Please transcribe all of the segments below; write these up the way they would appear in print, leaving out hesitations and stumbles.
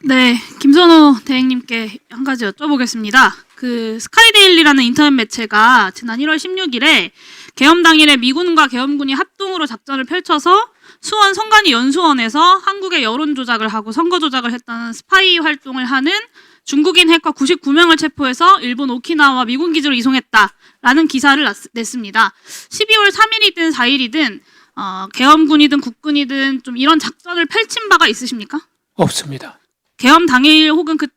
네, 김선호 대행님께 한 가지 여쭤보겠습니다. 그 스카이데일리라는 인터넷 매체가 지난 1월 16일에 계엄 당일에 미군과 계엄군이 합동으로 작전을 펼쳐서 수원 성간이 연수원에서 한국의 여론 조작을 하고 선거 조작을 했다는 스파이 활동을 하는 중국인 해커 99명을 체포해서 일본 오키나와 미군 기지로 이송했다라는 기사를 냈습니다. 12월 3일이든 4일이든 계엄군이든 국군이든 좀 이런 작전을 펼친 바가 있으십니까? 없습니다. 계엄 당일 혹은 그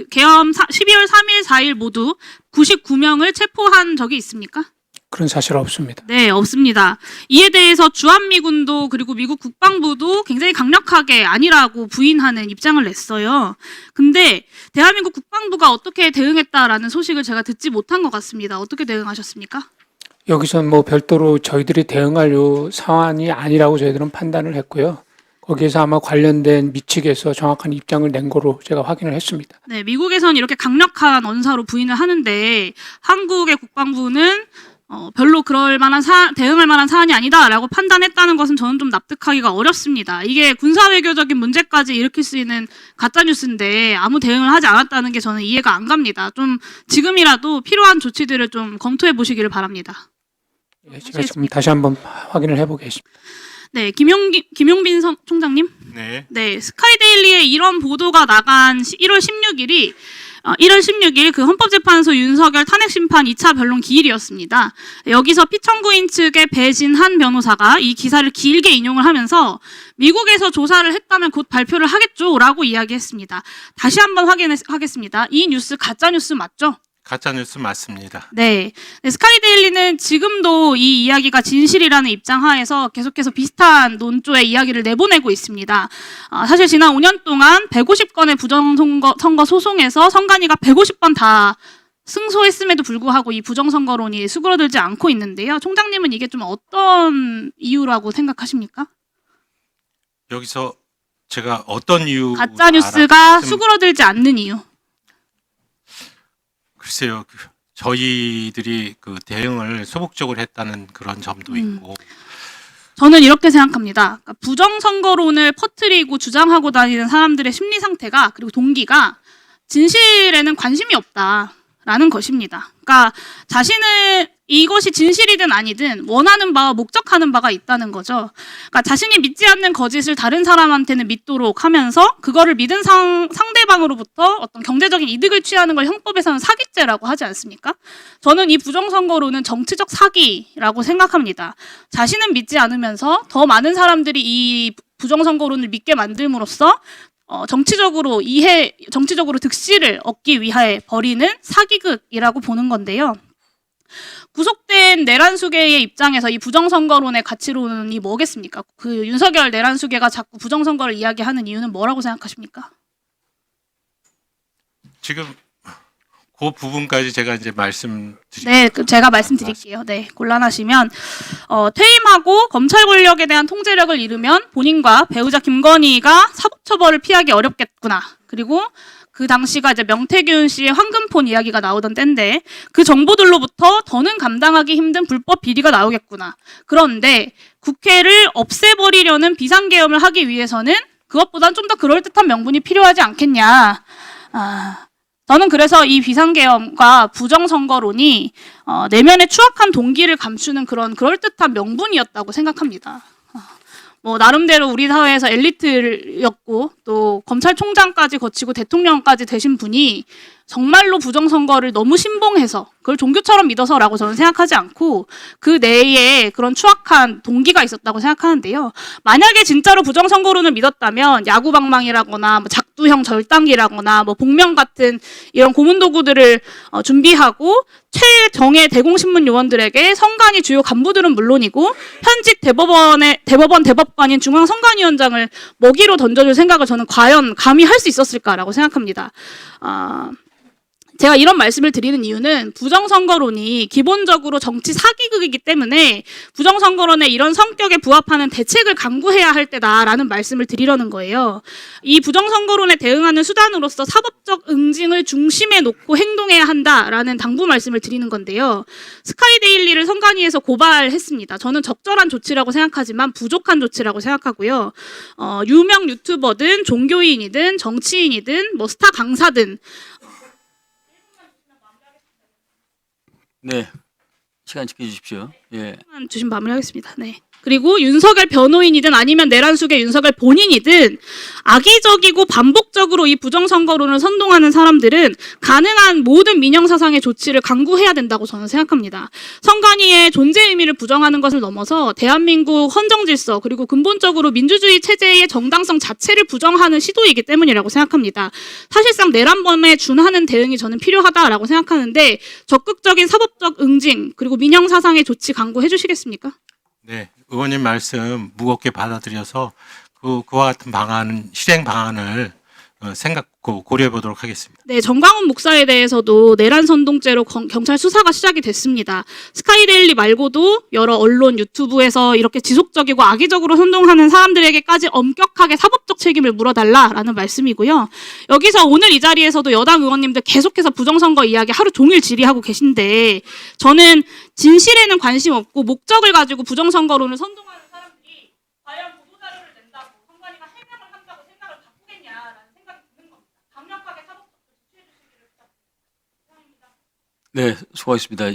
계엄 12월 3일, 4일 모두 99명을 체포한 적이 있습니까? 그런 사실 없습니다. 네, 없습니다. 이에 대해서 주한미군도 그리고 미국 국방부도 굉장히 강력하게 아니라고 부인하는 입장을 냈어요. 근데 대한민국 국방부가 어떻게 대응했다라는 소식을 제가 듣지 못한 것 같습니다. 어떻게 대응하셨습니까? 여기선 뭐 별도로 저희들이 대응할 요 사안이 아니라고 저희들은 판단을 했고요. 거기에서 아마 관련된 미측에서 정확한 입장을 낸 거로 제가 확인을 했습니다. 네, 미국에선 이렇게 강력한 언사로 부인을 하는데 한국의 국방부는 별로 대응할 만한 사안이 아니다라고 판단했다는 것은 저는 좀 납득하기가 어렵습니다. 이게 군사외교적인 문제까지 일으킬 수 있는 가짜뉴스인데 아무 대응을 하지 않았다는 게 저는 이해가 안 갑니다. 좀 지금이라도 필요한 조치들을 좀 검토해 보시기를 바랍니다. 예, 제가 지금 다시 한번 확인을 해보겠습니다. 네, 김용빈 총장님. 네, 스카이데일리에 이런 보도가 나간 1월 16일 그 헌법재판소 윤석열 탄핵심판 2차 변론 기일이었습니다. 여기서 피청구인 측의 배진한 변호사가 이 기사를 길게 인용을 하면서 미국에서 조사를 했다면 곧 발표를 하겠죠라고 이야기했습니다. 다시 한번 확인하겠습니다. 이 뉴스 가짜뉴스 맞죠? 가짜뉴스 맞습니다. 네. 스카이데일리는 지금도 이 이야기가 진실이라는 입장 하에서 계속해서 비슷한 논조의 이야기를 내보내고 있습니다. 사실 지난 5년 동안 150건의 부정선거 소송에서 선관위가 150번 다 승소했음에도 불구하고 이 부정선거론이 수그러들지 않고 있는데요. 총장님은 이게 좀 어떤 이유라고 생각하십니까? 여기서 제가 어떤 이유 가짜뉴스가 수그러들지 않는 이유. 글쎄요, 저희들이 그 대응을 소극적으로 했다는 그런 점도 있고. 저는 이렇게 생각합니다. 그러니까 부정선거론을 퍼뜨리고 주장하고 다니는 사람들의 심리 상태가 그리고 동기가 진실에는 관심이 없다라는 것입니다. 그러니까 자신을 이것이 진실이든 아니든 원하는 바와 목적하는 바가 있다는 거죠. 그러니까 자신이 믿지 않는 거짓을 다른 사람한테는 믿도록 하면서 그거를 믿은 상대방으로부터 어떤 경제적인 이득을 취하는 걸 형법에서는 사기죄라고 하지 않습니까? 저는 이 부정선거론은 정치적 사기라고 생각합니다. 자신은 믿지 않으면서 더 많은 사람들이 이 부정선거론을 믿게 만들므로써 정치적으로 득실을 얻기 위하여 벌이는 사기극이라고 보는 건데요. 구속된 내란수계의 입장에서 이 부정선거론의 가치론이 뭐겠습니까? 그 윤석열 내란수계가 자꾸 부정선거를 이야기하는 이유는 뭐라고 생각하십니까? 지금 그 부분까지 제가 이제 말씀드릴게요. 네, 제가 말씀드릴게요. 네, 곤란하시면 퇴임하고 검찰 권력에 대한 통제력을 잃으면 본인과 배우자 김건희가 사법처벌을 피하기 어렵겠구나. 그리고 그 당시가 이제 명태균 씨의 황금폰 이야기가 나오던 때인데 그 정보들로부터 더는 감당하기 힘든 불법 비리가 나오겠구나. 그런데 국회를 없애버리려는 비상계엄을 하기 위해서는 그것보단 좀 더 그럴듯한 명분이 필요하지 않겠냐. 저는 그래서 이 비상계엄과 부정선거론이 내면의 추악한 동기를 감추는 그런 그럴듯한 명분이었다고 생각합니다. 뭐 나름대로 우리 사회에서 엘리트였고 또 검찰총장까지 거치고 대통령까지 되신 분이 정말로 부정선거를 너무 신봉해서 그걸 종교처럼 믿어서라고 저는 생각하지 않고 그 내에 그런 추악한 동기가 있었다고 생각하는데요. 만약에 진짜로 부정선거론을 믿었다면 야구방망이라거나 뭐 작두형 절단기라거나 뭐 복면 같은 이런 고문도구들을 준비하고 최정예 대공신문 요원들에게 선관위 주요 간부들은 물론이고 현직 대법관인 중앙선관위원장을 먹이로 던져줄 생각을 저는 과연 감히 할 수 있었을까라고 생각합니다. 제가 이런 말씀을 드리는 이유는 부정선거론이 기본적으로 정치 사기극이기 때문에 부정선거론의 이런 성격에 부합하는 대책을 강구해야 할 때다라는 말씀을 드리려는 거예요. 이 부정선거론에 대응하는 수단으로서 사법적 응징을 중심에 놓고 행동해야 한다라는 당부 말씀을 드리는 건데요. 스카이데일리를 선관위에서 고발했습니다. 저는 적절한 조치라고 생각하지만 부족한 조치라고 생각하고요. 유명 유튜버든 종교인이든 정치인이든 뭐 스타 강사든 네, 시간 지켜주십시오. 예. 주신 마무리하겠습니다. 네. 그리고 윤석열 변호인이든 아니면 내란숙의 윤석열 본인이든 악의적이고 반복적으로 이 부정선거론을 선동하는 사람들은 가능한 모든 민영사상의 조치를 강구해야 된다고 저는 생각합니다. 선관위의 존재 의미를 부정하는 것을 넘어서 대한민국 헌정질서 그리고 근본적으로 민주주의 체제의 정당성 자체를 부정하는 시도이기 때문이라고 생각합니다. 사실상 내란범에 준하는 대응이 저는 필요하다라고 생각하는데 적극적인 사법적 응징 그리고 민영사상의 조치 강구해 주시겠습니까? 네, 의원님 말씀 무겁게 받아들여서 그와 같은 실행 방안을 고려해 보도록 하겠습니다. 네, 정광훈 목사에 대해서도 내란 선동죄로 경찰 수사가 시작이 됐습니다. 스카이데일리 말고도 여러 언론, 유튜브에서 이렇게 지속적이고 악의적으로 선동하는 사람들에게까지 엄격하게 사법적 책임을 물어달라라는 말씀이고요. 여기서 오늘 이 자리에서도 여당 의원님들 계속해서 부정선거 이야기 하루 종일 질의하고 계신데 저는 진실에는 관심 없고 목적을 가지고 부정선거론을 선동하는 사람들이 과연 보도자료를 낸다고 선관위가 해명을 한다고 생각을 바꾸겠냐라는 생각이 드는 겁니다. 강력하게 사법적 조치 취해 주시기를 부탁드립니다. 네, 수고하셨습니다.